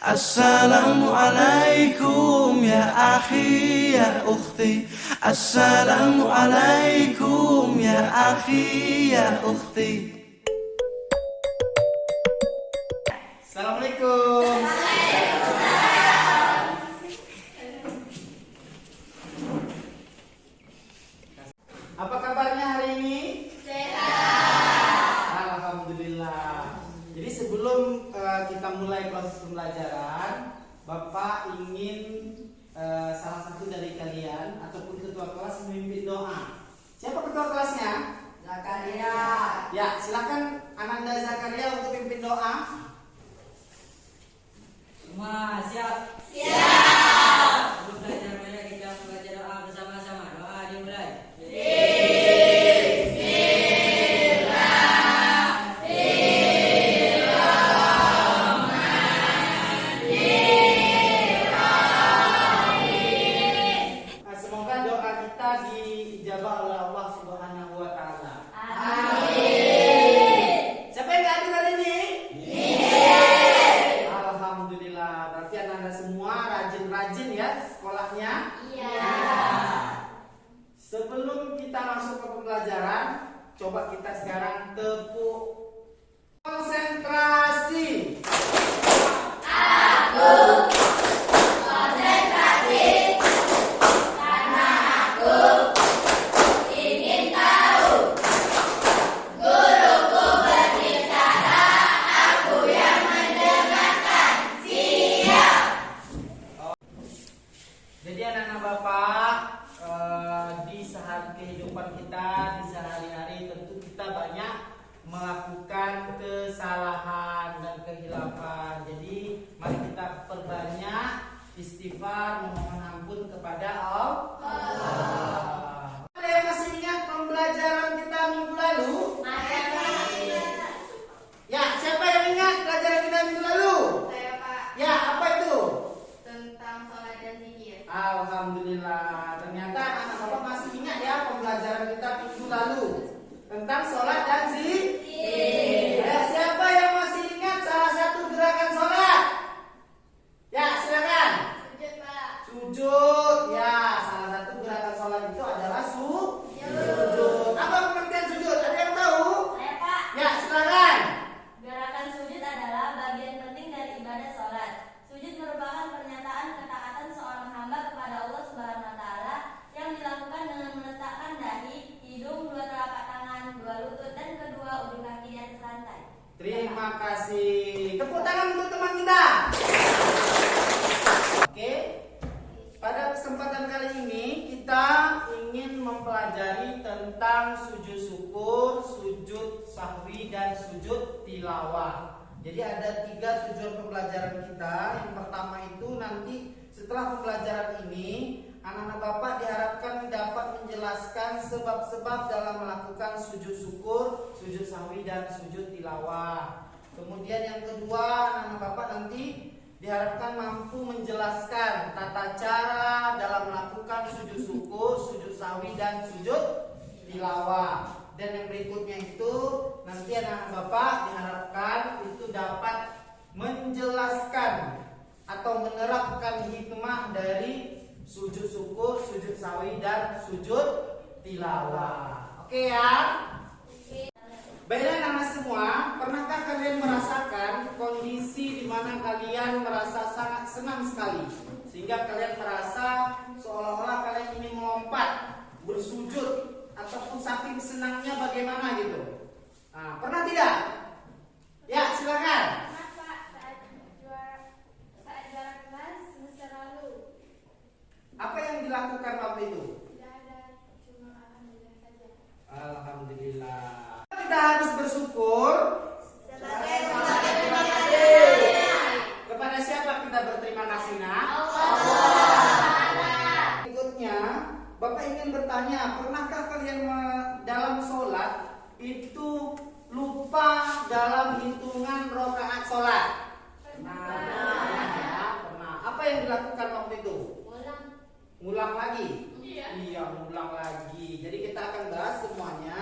Assalamualaikum ya akhi ya ukhti. Assalamualaikum ya akhi ya ukhti. Assalamualaikum. Apa kabarnya hari ini? Sehat. Alhamdulillah. Jadi sebelum kita mulai proses pembelajaran, Bapak ingin salah satu dari kalian ataupun ketua kelas memimpin doa. Siapa ketua kelasnya? Zakaria. Ya, silakan Ananda Zakaria untuk memimpin doa. Semua siap? Siap. Sebelum belajar banyak kita membaca doa bersama-sama. Doa dimulai. Semoga doa kita diijabah oleh Allah Subhanahu wa taala. Amin. Siapa yang hadir hari ini? Alhamdulillah. Berarti Anda semua rajin-rajin ya sekolahnya. Iya. Sebelum kita masuk ke pembelajaran, coba kita sekarang tepuk konsentrasi. Aku konsentrasi karena aku ingin tahu. Guruku berbicara, aku yang mendengarkan. Siap. Jadi anak-anak Bapak, di kehidupan kita di sehari-hari tentu kita banyak melakukan kesalahan dan kehilafan. Jadi mari kita perbanyak istighfar, memohon ampun kepada Allah. Ada yang masih ingat pembelajaran kita minggu lalu? Ya, siapa yang ingat pelajaran kita minggu lalu? Saya Pak, Ya, apa itu? tentang sholat dan zikir. Alhamdulillah, ternyata anak bapak masih ingat ya pembelajaran kita minggu lalu tentang sholat dan zikir. Ya, siapa yang masih ingat salah satu gerakan sholat? Ya, silakan. Sujud Pak. Sujud, ya, salah satu gerakan sholat itu adalah sujud. Apa pengertian sujud? Ada yang tahu? Saya Pak, Ya, silakan. gerakan sujud adalah bagian penting dari ibadah sholat. Sujud merupakan pernyataan ketaatan seorang hamba kepada Allah Subhanahu wa taala yang dilakukan dengan meletakkan dahi, hidung, dua telapak tangan, dua lutut dan kedua ujung kaki di atas lantai. Terima kasih. Tepuk tangan untuk teman kita. Oke. Pada kesempatan kali ini kita ingin mempelajari tentang sujud syukur, sujud sahwi dan sujud tilawah. Jadi ada 3 tujuan pembelajaran kita. Yang pertama itu nanti setelah pembelajaran ini anak-anak Bapak diharapkan dapat menjelaskan sebab-sebab dalam melakukan sujud syukur, sujud sahwi dan sujud tilawah. Kemudian yang kedua, anak-anak Bapak nanti diharapkan mampu menjelaskan tata cara dalam melakukan sujud syukur, sujud sahwi dan sujud tilawah. Dan yang berikutnya itu nanti anak-anak Bapak diharapkan itu dapat menjelaskan atau menerapkan hikmah dari sujud syukur, sujud sahwi dan sujud tilawah. Oke ya? Baiklah anak semua, pernahkah kalian merasakan kondisi di mana kalian merasa sangat senang sekali sehingga kalian merasa seolah-olah kalian ingin melompat, bersujud ataupun saking senangnya bagaimana gitu? Nah, pernah tidak? Ya, silakan. Pak, saat juara kelas semester lalu Apa yang dilakukan waktu itu? tidak ada, cuma alhamdulillah saja. Alhamdulillah. Kita harus bersyukur. Sebagai pemberi terima kasih Kepada siapa kita berterima kasih, nak? Allah. Berikutnya, Bapak ingin bertanya, pernahkah kalian dalam sholat itu lupa dalam hitungan rakaat sholat? Pernah ya, pernah. Apa yang dilakukan waktu itu? Ngulang lagi? Iya, ngulang lagi. Jadi kita akan bahas semuanya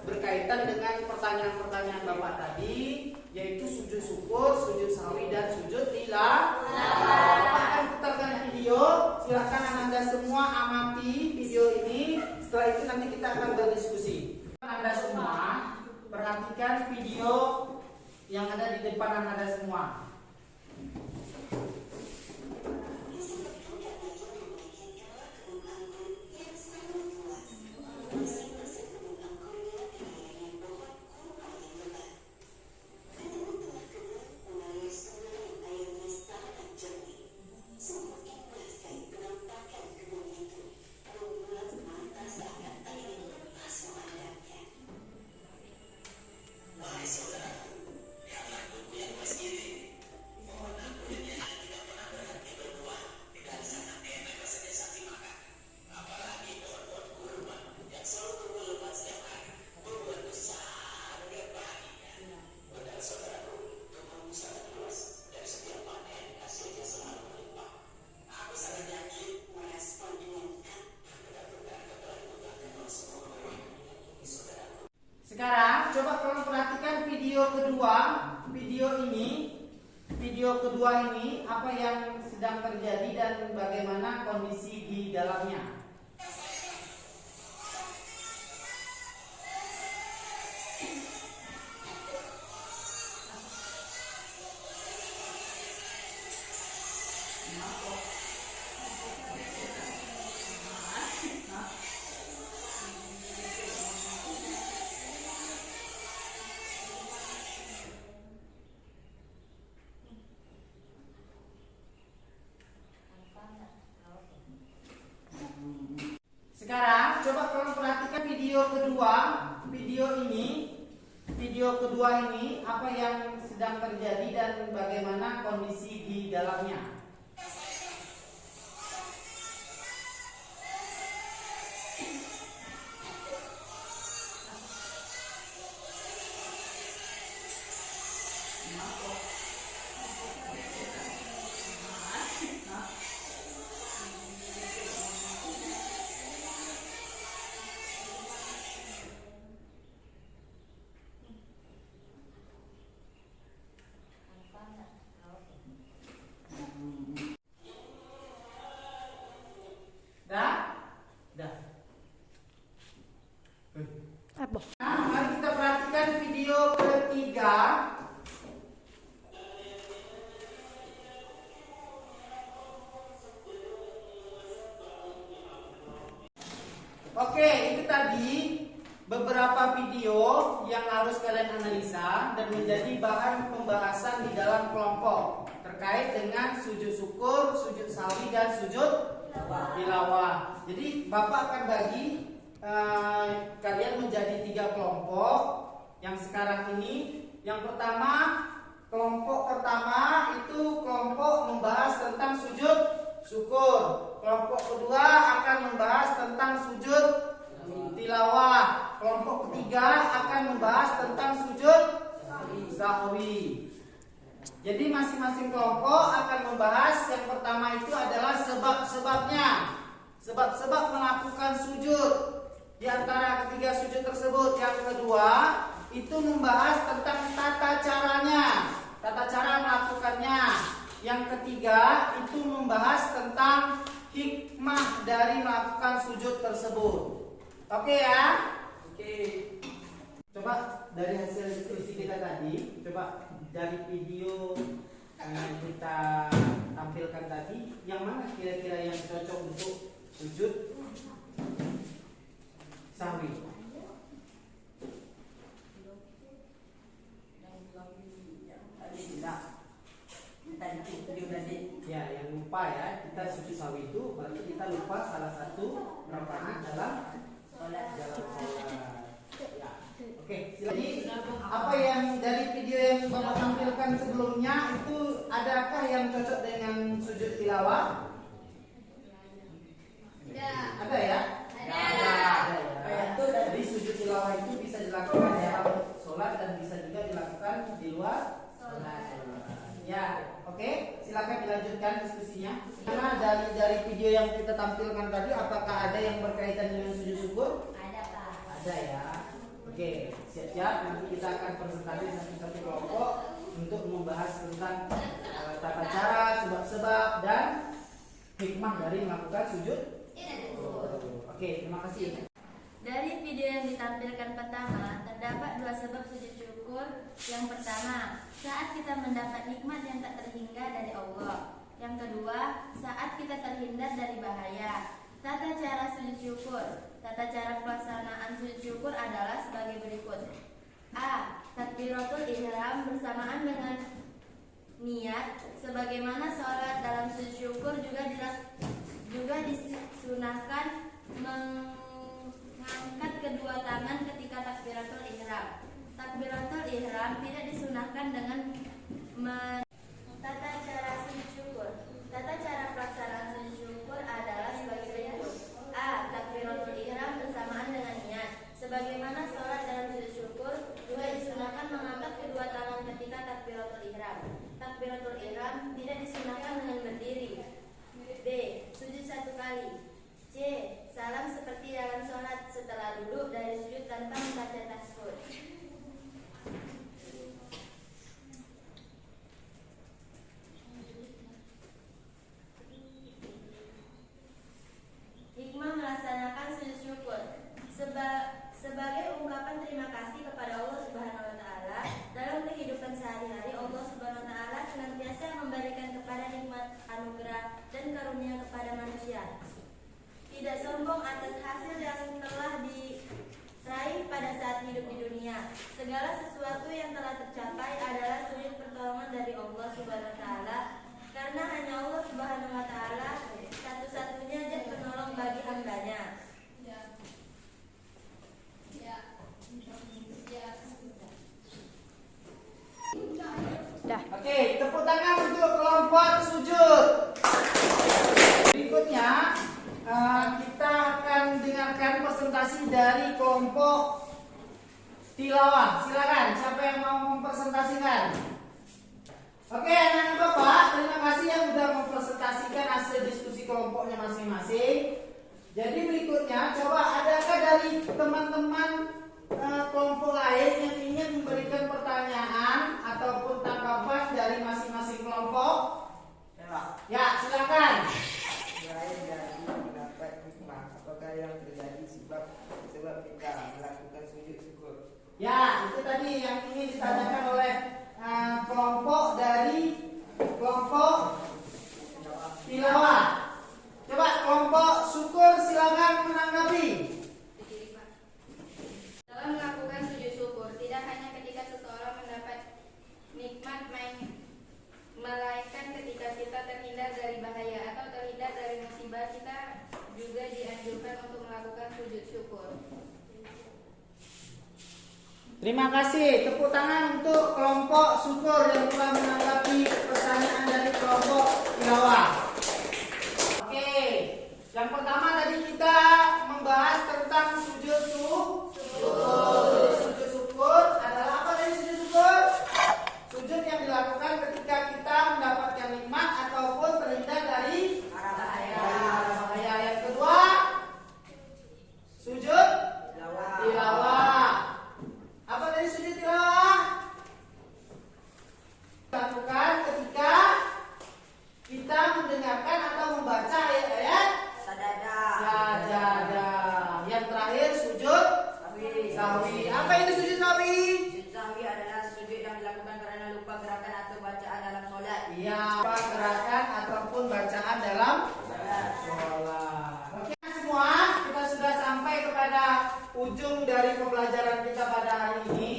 berkaitan dengan pertanyaan-pertanyaan Bapak tadi, yaitu sujud syukur, sujud sahwi dan sujud tilawah. depan Anda semua. Sekarang coba kalian perhatikan video kedua. Video kedua ini apa yang sedang terjadi dan bagaimana kondisi di dalamnya. Sekarang coba kalian perhatikan video kedua. Video kedua ini apa yang sedang terjadi dan bagaimana kondisi di dalamnya. Nah, mari kita perhatikan video ketiga. Oke, itu tadi beberapa video yang harus kalian analisa dan menjadi bahan pembahasan di dalam kelompok terkait dengan sujud syukur, sujud sahwi dan sujud tilawah. Jadi Bapak akan bagi kalian menjadi 3 kelompok yang sekarang ini. Yang pertama, kelompok pertama itu kelompok membahas tentang sujud syukur. Kelompok kedua akan membahas tentang sujud tilawah. Kelompok ketiga akan membahas tentang sujud sahwi. Jadi masing-masing kelompok akan membahas, yang pertama itu adalah sebab-sebabnya. Sebab-sebab melakukan sujud. Di antara ketiga sujud tersebut, yang kedua itu membahas tentang tata caranya, tata cara melakukannya. Yang ketiga itu membahas tentang hikmah dari melakukan sujud tersebut. Oke ya? Oke. Coba dari hasil diskusi kita tadi, coba dari video yang kita tampilkan tadi, yang mana kira-kira yang cocok untuk sujud sahwi? Ya, yang lupa ya, kita sujud sahwi itu berarti kita lupa salah satu rakaat dalam sholat. Ya. Oke, jadi apa yang dari video yang Bapak tampilkan sebelumnya itu, adakah yang cocok dengan sujud tilawah? Ada ya? Ada ya. Jadi sujud tilawah itu bisa dilakukan dalam sholat dan bisa juga dilakukan di luar sholat. Ya, oke, silakan dilanjutkan diskusinya. Karena dari video yang kita tampilkan tadi, apakah ada yang berkaitan dengan sujud syukur? Ada, Pak. Ada ya. Oke, siap-siap. Nanti kita akan presentasi satu-satu kelompok untuk membahas tentang tata cara, sebab-sebab dan hikmah dari melakukan sujud. Oke, terima kasih. Dari video yang ditampilkan pertama, terdapat dua sebab sujud syukur. Yang pertama, saat kita mendapat nikmat yang tak terhingga dari Allah. Yang kedua, saat kita terhindar dari bahaya. Tata cara sujud syukur. Tata cara pelaksanaan sujud syukur adalah sebagai berikut. A. Takbiratul ihram bersamaan dengan niat, sebagaimana sholat dalam sujud syukur juga disunahkan mengangkat kedua tangan ketika takbiratul ihram. Takbiratul ihram tidak disunahkan dengan tata cara sujud syukur. Tata cara pelaksanaan sujud syukur adalah sebagai berikut. A. Takbiratul ihram bersamaan dengan niat, sebagaimana sholat dalam sujud syukur juga disunahkan mengangkat kedua tangan ketika takbiratul ihram. Takbiratul ihram tidak disunahkan dengan berdiri. B. Sujud satu kali. C. Salam seperti dalam sholat setelah duduk dari sujud tanpa membaca tasbih. Hikmah melaksanakan sujud syukur. Sebagai ungkapan terima kasih kepada Allah Subhanahu wa taala, dalam kehidupan sehari-hari Allah Subhanahu wa taala senantiasa memberikan kepada nikmat, anugerah dan karunia kepada manusia. Tidak sombong atas hasil yang telah diraih pada saat hidup di dunia. Segala sesuatu yang telah tercapai adalah sujud pertolongan dari Allah Subhanahu wa taala, karena hanya Allah Subhanahu wa taala satu-satunya zat penolong bagi hambanya. Oke, tepuk tangan untuk kelompok sujud. Berikutnya kita akan dengarkan presentasi dari kelompok tilawah. Silakan, siapa yang mau mempresentasikan? Oke, anak-anak Bapak, terima kasih yang sudah mempresentasikan hasil diskusi kelompoknya masing-masing. Jadi berikutnya, coba adakah dari teman-teman kelompok lain yang ingin memberikan pertanyaan ataupun tanggapan dari masing-masing kelompok? Ya, silakan. Selain dari mendapat hikmah, apakah yang terjadi sebab kita melakukan sujud syukur? Ya, itu tadi yang ingin ditanyakan oleh kelompok dari kelompok tilawah. Coba kelompok syukur silakan menanggapi. Dalam melakukan sujud syukur, tidak hanya ketika seseorang mendapat nikmat, melainkan ketika kita terhindar dari bahaya atau terhindar dari musibah, kita juga dianjurkan untuk melakukan sujud syukur. Terima kasih. Tepuk tangan untuk kelompok syukur yang telah menanggapi pertanyaan dari kelompok tilawah. Oke, yang pertama tadi kita membahas tentang sujud syukur. Sujud syukur adalah apa dari sujud syukur? Sujud yang dilakukan ketika kita mendapatkan nikmat ataupun terhindar dari bahaya. Yang kedua, sujud tilawah. Apa dari sujud tilawah? Lakukan ketika kita mendengarkan atau membaca ayat-ayat sajadah. Yang terakhir sujud sahwi. Apa itu sujud sahwi? Sujud sahwi adalah sujud yang dilakukan karena lupa gerakan atau bacaan dalam sholat. Iya, gerakan ataupun bacaan dalam sholat. Oke semua, kita sudah sampai kepada ujung dari pembelajaran kita pada hari ini.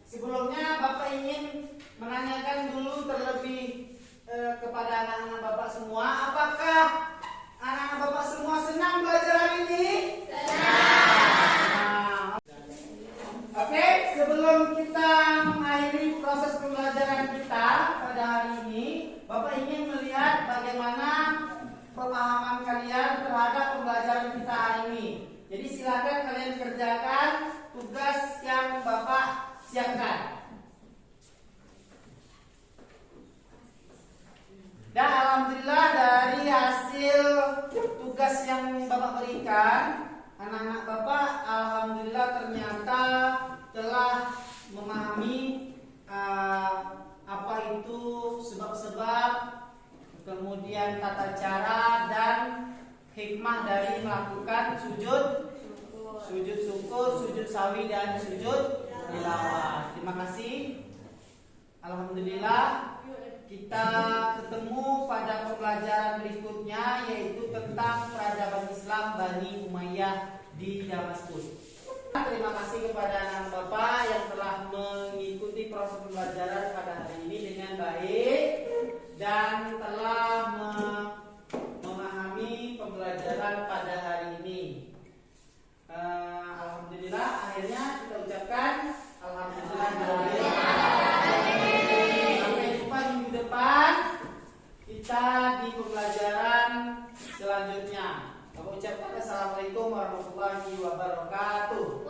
Sebelumnya Bapak ingin menanyakan dulu terlebih kepada anak-anak Bapak semua, apakah anak-anak Bapak semua senang belajar hari ini? Senang. Oke, sebelum kita mengakhiri proses pembelajaran kita pada hari ini, Bapak ingin melihat bagaimana pemahaman kalian terhadap pembelajaran kita hari ini. Jadi silakan kalian kerjakan tugas yang Bapak siapkan. Dan alhamdulillah dari hasil tugas yang Bapak berikan, anak-anak Bapak alhamdulillah ternyata telah memahami apa itu sebab-sebab, kemudian tata cara dan hikmah dari melakukan sujud sujud syukur, sujud sawi dan sujud tilawah. Terima kasih. Alhamdulillah kita ketemu pada pembelajaran berikutnya, yaitu tentang peradaban Islam Bani Umayyah di Damaskus. Terima kasih kepada anak Bapak yang telah mengikuti proses pembelajaran pada hari ini dengan baik dan telah memahami pembelajaran pada hari ini. Alhamdulillah, akhirnya kita ucapkan alhamdulillah. Sampai jumpa minggu depan kita di pembelajaran selanjutnya. Aku ucapkan assalamualaikum warahmatullahi wabarakatuh.